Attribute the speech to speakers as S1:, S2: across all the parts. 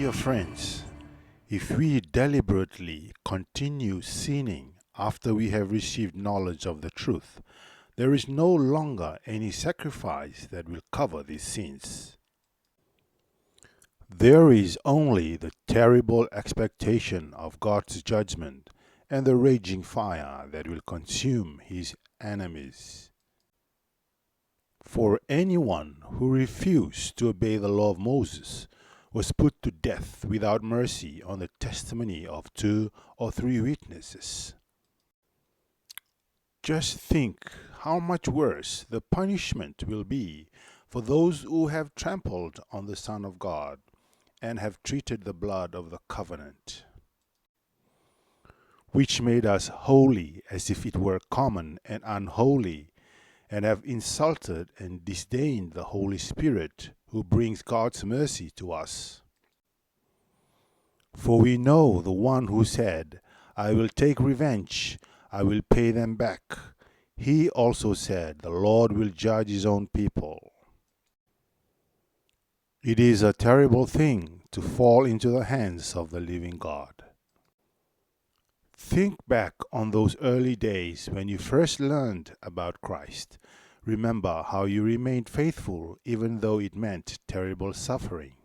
S1: Dear friends, if we deliberately continue sinning after we have received knowledge of the truth, there is no longer any sacrifice that will cover these sins. There is only the terrible expectation of God's judgment and the raging fire that will consume his enemies. For anyone who refused to obey the law of Moses was put to death without mercy on the testimony of 2 or 3 witnesses. Just think how much worse the punishment will be for those who have trampled on the Son of God and have treated the blood of the covenant, which made us holy as if it were common and unholy, and have insulted and disdained the Holy Spirit, who brings God's mercy to us. For we know the one who said, "I will take revenge, I will pay them back." He also said, "The Lord will judge his own people." It is a terrible thing to fall into the hands of the living God. Think back on those early days when you first learned about Christ. Remember how you remained faithful even though it meant terrible suffering.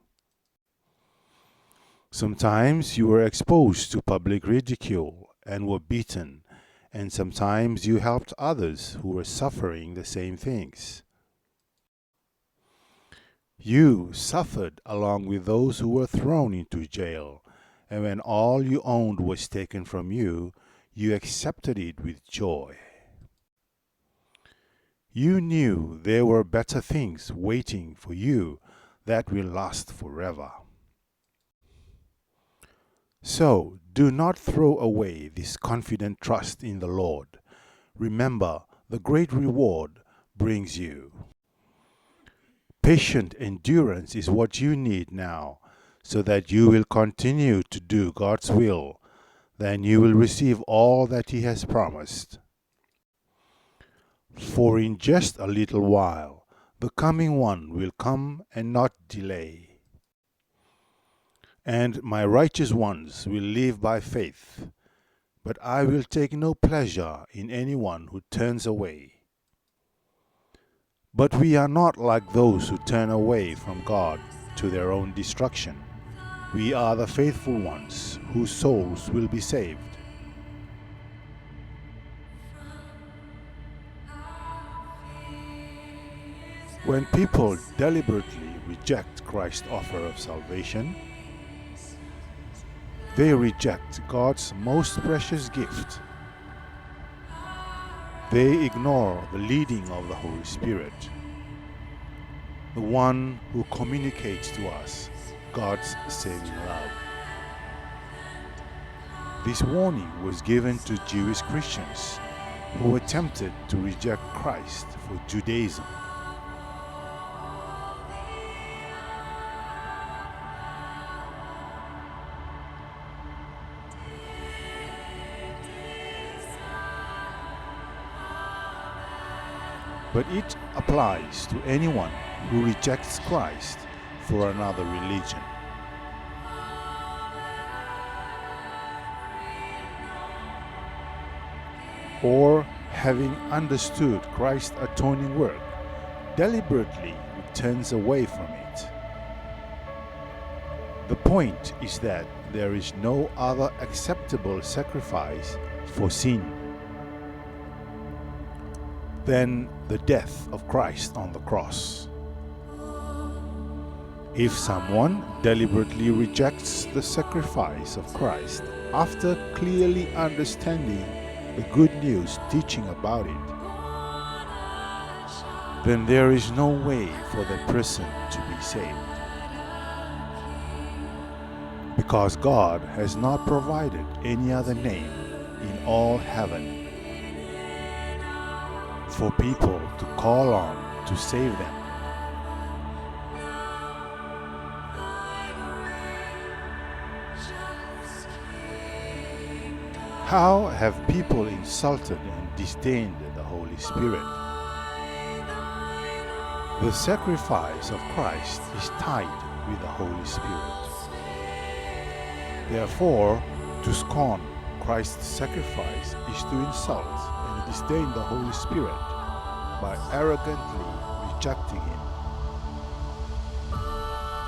S1: Sometimes you were exposed to public ridicule and were beaten, and sometimes you helped others who were suffering the same things. You suffered along with those who were thrown into jail, and when all you owned was taken from you, you accepted it with joy. You knew there were better things waiting for you that will last forever. So, do not throw away this confident trust in the Lord. Remember, the great reward brings you. Patient endurance is what you need now, so that you will continue to do God's will. Then you will receive all that He has promised. For in just a little while, the coming one will come and not delay. And my righteous ones will live by faith, but I will take no pleasure in anyone who turns away. But we are not like those who turn away from God to their own destruction. We are the faithful ones whose souls will be saved. When people deliberately reject Christ's offer of salvation, they reject God's most precious gift. They ignore the leading of the Holy Spirit, the one who communicates to us God's saving love. This warning was given to Jewish Christians who were tempted to reject Christ for Judaism. But it applies to anyone who rejects Christ for another religion. Or, having understood Christ's atoning work, deliberately turns away from it. The point is that there is no other acceptable sacrifice for sin than the death of Christ on the cross. If someone deliberately rejects the sacrifice of Christ after clearly understanding the good news teaching about it, then there is no way for that person to be saved. Because God has not provided any other name in all heaven for people to call on to save them. How have people insulted and disdained the Holy Spirit? The sacrifice of Christ is tied with the Holy Spirit. Therefore, to scorn Christ's sacrifice is to insult and disdain the Holy Spirit by arrogantly rejecting Him.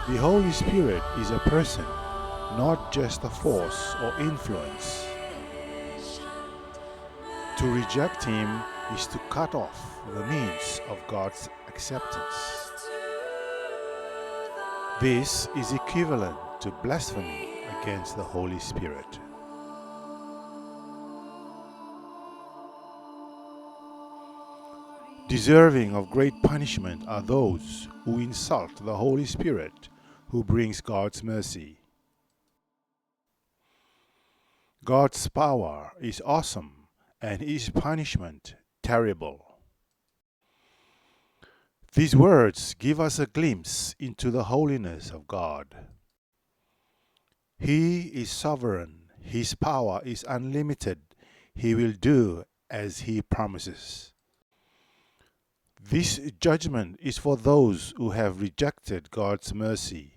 S1: The Holy Spirit is a person, not just a force or influence. To reject Him is to cut off the means of God's acceptance. This is equivalent to blasphemy against the Holy Spirit. Deserving of great punishment are those who insult the Holy Spirit, who brings God's mercy. God's power is awesome and His punishment terrible. These words give us a glimpse into the holiness of God. He is sovereign, His power is unlimited, He will do as He promises. This judgment is for those who have rejected God's mercy.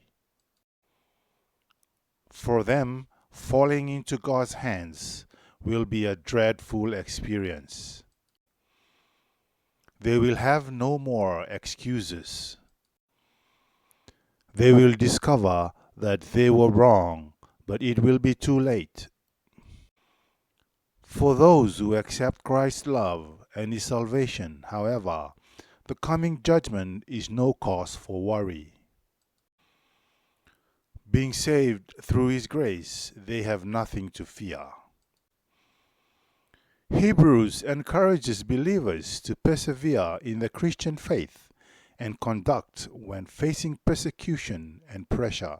S1: For them, falling into God's hands will be a dreadful experience. They will have no more excuses. They will discover that they were wrong, but it will be too late. For those who accept Christ's love and His salvation, however, the coming judgment is no cause for worry. Being saved through His grace, they have nothing to fear. Hebrews encourages believers to persevere in the Christian faith and conduct when facing persecution and pressure.